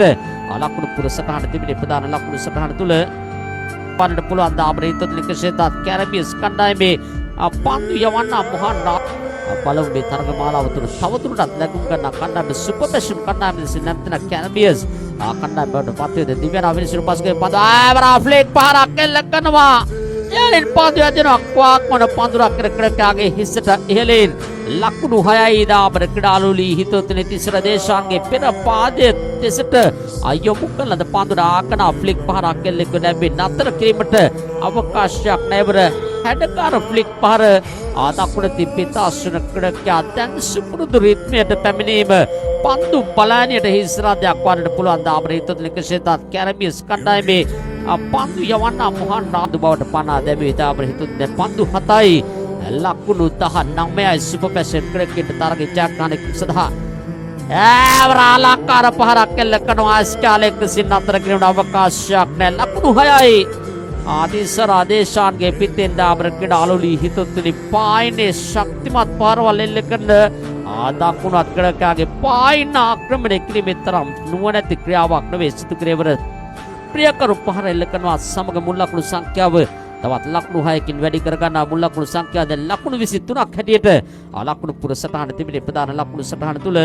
ලකුණු පුර සටහන තිබෙන ප්‍රධාන ලකුණු සටහන තුල පාරට පුළුවන් දාබරේ තොත්ලික ශේතත් කැරබියස් කණ්ඩායමේ පන්දු යවන්න මොහන් බලමු මේ තරග මාලාව තුළ තවදුරටත් ලැබුම් ගන්න කණ්ඩායම සුපර් පැෂන් කණ්ඩායම විසින් නැත්නම් කැරබියස් කණ්ඩායම බවට පත් වේ දිව්‍යනා විනිසුරු පස්ගේ පද ආවරා ෆ්ලේක් පහරක් එල්ල කරනවා එලින් පන්දු යදිනවා ක්වාක්මන පන්දුරක් කරකටගේ හිස්සට ඉහළින් ලකුණු 6යි දාබර ක්‍රීඩාලුලි හිතොත්නේ තිසර දේශාන්ගේ පෙර පාදයේ දෙසට අයොමු කළද පන්දුර ආකන ෆ්ලික් පහරක් එල්ලෙක නැබේ නතර කිරීමට අවකාශයක් නැවර හැඩකාර ෆ්ලික් පහර ආදකුණ තිබෙතාසන ක්‍රඩකයා දැන් සුපුරුදු රිද්මයට පැමිණීම පන්දු පලානියට හිස්රාදයක් වන්නට පුළුවන් දාබර හිතොත්නේ ශේතත් කැරබියස් කණ්ඩායමේ පන්දු යවන්න මොහන් රාදු බවට පනා දැමී දාබර හිතොත්නේ පන්දු 7යි ලකුණු 19යි සුපර් පැෂන් ක්‍රිකට් තරග ජයග්‍රහණය සඳහා ආවරාලකාර පහරක් එල්ල කරනවා ආස්කාලෙක් විසින් අතර කිරීමට අවකාශයක් නැහැ ලකුණු 6යි ආදිසර ආදේශාන්ගේ පිටෙන් දාබර ක්‍රීඩාලුලි හිතොත්තුනි පායිනේ ශක්තිමත් පාරවල් එල්ල කරන ආදකුණු අත්කඩකගේ පායින ආක්‍රමණය කිරීමේ තරම් නුවණැති ක්‍රියාවක් නෙවෙයි සිදු කෙරෙවර ප්‍රියකරු පහර එල්ල කරනවා සමග මුල් ලකුණු සංඛ්‍යාව තවත් ලකුණු 6කින් වැඩි කරගන්නා මුල් ලකුණු සංඛ්‍යාව දැන් ලකුණු 23ක් හැටියට ලකුණු පුර සටහන තිබෙන ප්‍රධාන ලකුණු සටහන තුල